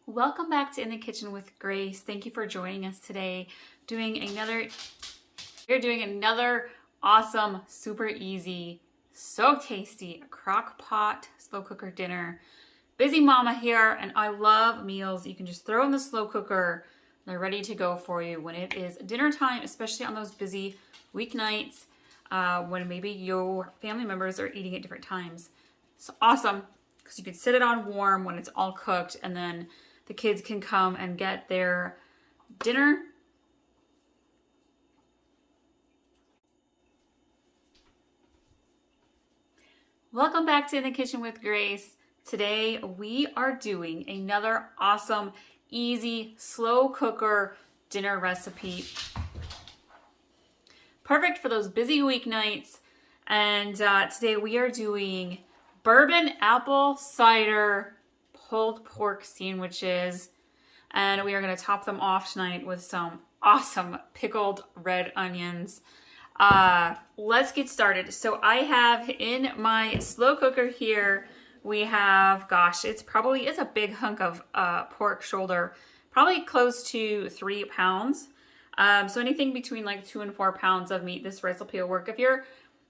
Welcome back to In the Kitchen with Grace. Thank you for joining us today. We're doing another awesome, super easy, so tasty crock pot slow cooker dinner. Busy mama here, and I love meals you can just throw in the slow cooker. They're ready to go for you when it is dinner time, especially on those busy weeknights when maybe your family members are eating at different times. It's awesome because you can sit it on warm when it's all cooked, and then the kids can come and get their dinner. Welcome back to In the Kitchen with Grace. Today we are doing another awesome, easy, slow cooker dinner recipe. Perfect for those busy weeknights. And today we are doing bourbon apple cider pulled pork sandwiches, and we are going to top them off tonight with some awesome pickled red onions. Let's get started. So I have in my slow cooker here, we have, it's a big hunk of pork shoulder, probably close to 3 pounds. So anything between like 2 and 4 pounds of meat, this recipe will work. If you're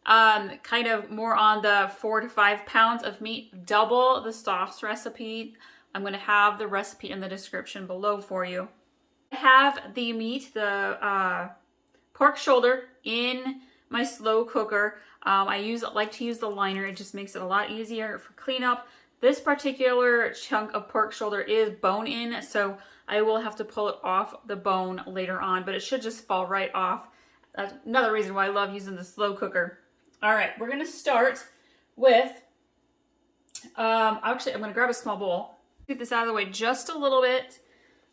kind of more on the 4 to 5 pounds of meat, double the sauce recipe. I'm going to have the recipe in the description below for you. I have the meat, the pork shoulder, in my slow cooker. I like to use the liner. It just makes it a lot easier for cleanup. This particular chunk of pork shoulder is bone in, so I will have to pull it off the bone later on, but it should just fall right off. That's another reason why I love using the slow cooker. All right, we're gonna start with, actually I'm gonna grab a small bowl. Get this out of the way just a little bit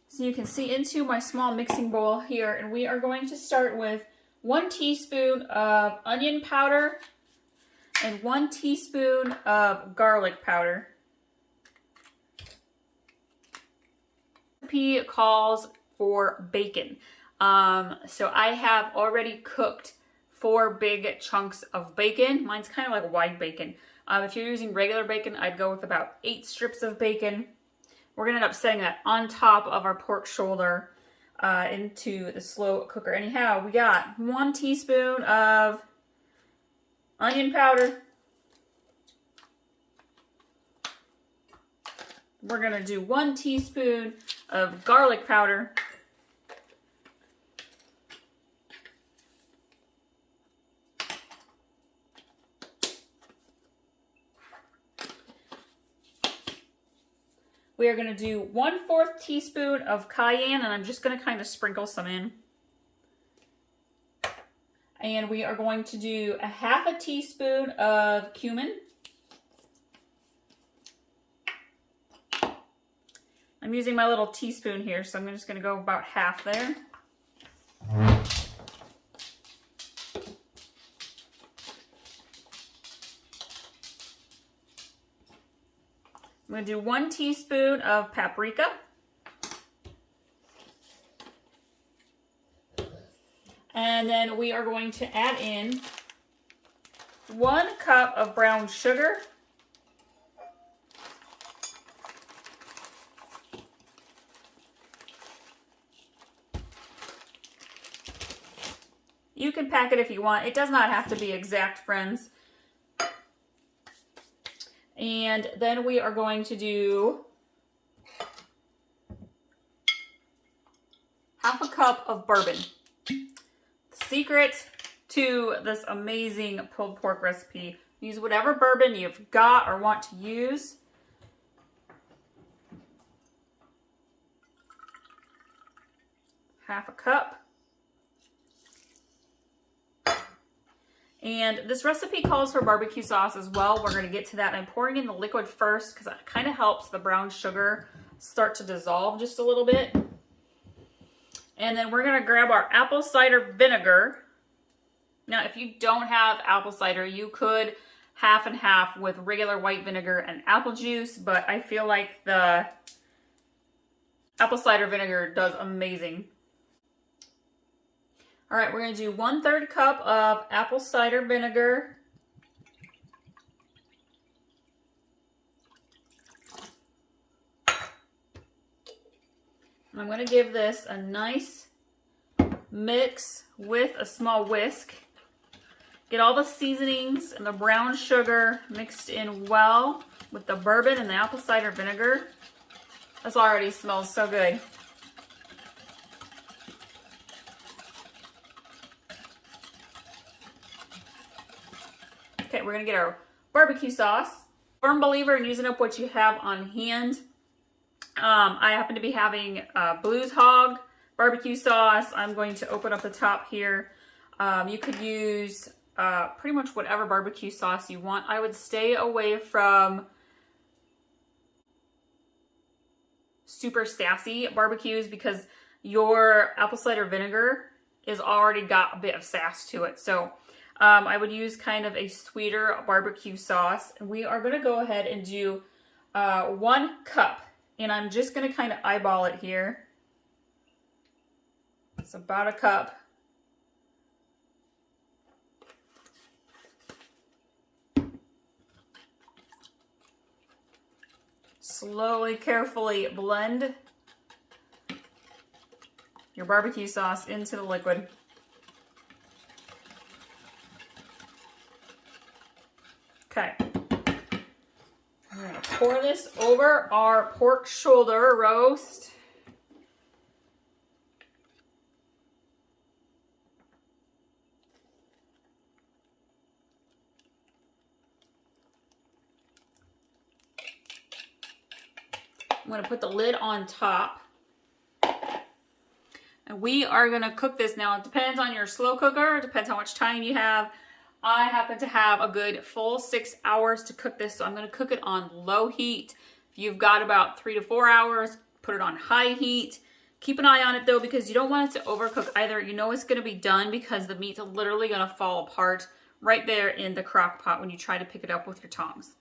so you can see into my small mixing bowl here, and we are going to start with 1 teaspoon of onion powder and 1 teaspoon of garlic powder. The recipe calls for bacon. So I have already cooked 4 big chunks of bacon. Mine's kind of like wide bacon. If you're using regular bacon, I'd go with about 8 strips of bacon. We're gonna end up setting that on top of our pork shoulder into the slow cooker. Anyhow, we got 1 teaspoon of onion powder. We're gonna do 1 teaspoon of garlic powder. We are going to do 1/4 teaspoon of cayenne, and I'm just going to kind of sprinkle some in. And we are going to do 1/2 teaspoon of cumin. I'm using my little teaspoon here, so I'm just going to go about half there. I'm going to do 1 teaspoon of paprika. And then we are going to add in 1 cup of brown sugar. You can pack it if you want. It does not have to be exact, friends. And then we are going to do 1/2 cup of bourbon. The secret to this amazing pulled pork recipe, use whatever bourbon you've got or want to use. Half a cup. And this recipe calls for barbecue sauce as well. We're going to get to that. I'm pouring in the liquid first because that kind of helps the brown sugar start to dissolve just a little bit. And then we're going to grab our apple cider vinegar. Now, if you don't have apple cider, you could half and half with regular white vinegar and apple juice, but I feel like the apple cider vinegar does amazing. All right, we're going to do 1/3 cup of apple cider vinegar. I'm going to give this a nice mix with a small whisk. Get all the seasonings and the brown sugar mixed in well with the bourbon and the apple cider vinegar. This already smells so good. Okay, we're gonna get our barbecue sauce. Firm believer in using up what you have on hand. I happen to be having Blues Hog barbecue sauce. I'm going to open up the top here. You could use pretty much whatever barbecue sauce you want. I would stay away from super sassy barbecues because your apple cider vinegar is already got a bit of sass to it. So I would use kind of a sweeter barbecue sauce. And we are going to go ahead and do 1 cup. And I'm just going to kind of eyeball it here. It's about a cup. Slowly, carefully blend your barbecue sauce into the liquid. Okay. I'm going to pour this over our pork shoulder roast. I'm going to put the lid on top. And we are going to cook this now. It depends on your slow cooker. It depends how much time you have. I happen to have a good full 6 hours to cook this, so I'm going to cook it on low heat. If you've got about 3 to 4 hours, put it on high heat. Keep an eye on it though, because you don't want it to overcook either. You know it's going to be done because the meat's literally going to fall apart right there in the crock pot when you try to pick it up with your tongs.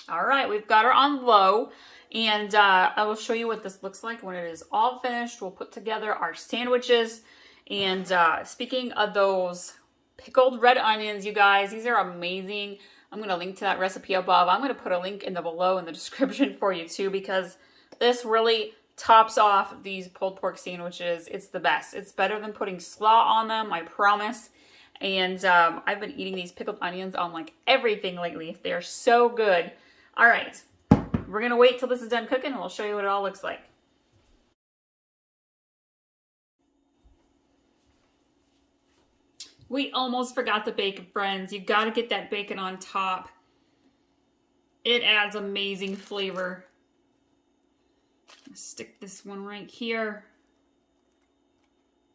All right, we've got her on low, and I will show you what this looks like when it is all finished. We'll put together our sandwiches. And speaking of those pickled red onions, you guys, these are amazing. I'm going to link to that recipe above. I'm going to put a link in the below in the description for you too, because this really tops off these pulled pork sandwiches. It's the best. It's better than putting slaw on them, I promise. And I've been eating these pickled onions on like everything lately. They are so good. All right, we're going to wait till this is done cooking and we'll show you what it all looks like. We almost forgot the bacon, friends. You got to get that bacon on top. It adds amazing flavor. Stick this one right here.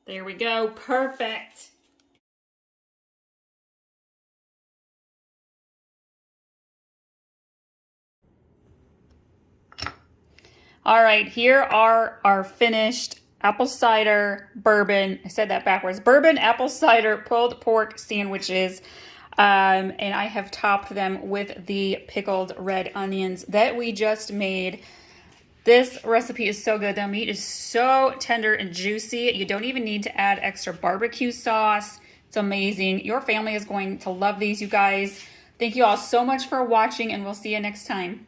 There we go. Perfect. All right, here are our finished apple cider bourbon. I said that backwards. Bourbon apple cider pulled pork sandwiches. And I have topped them with the pickled red onions that we just made. This recipe is so good. The meat is so tender and juicy. You don't even need to add extra barbecue sauce. It's amazing. Your family is going to love these, you guys. Thank you all so much for watching, and we'll see you next time.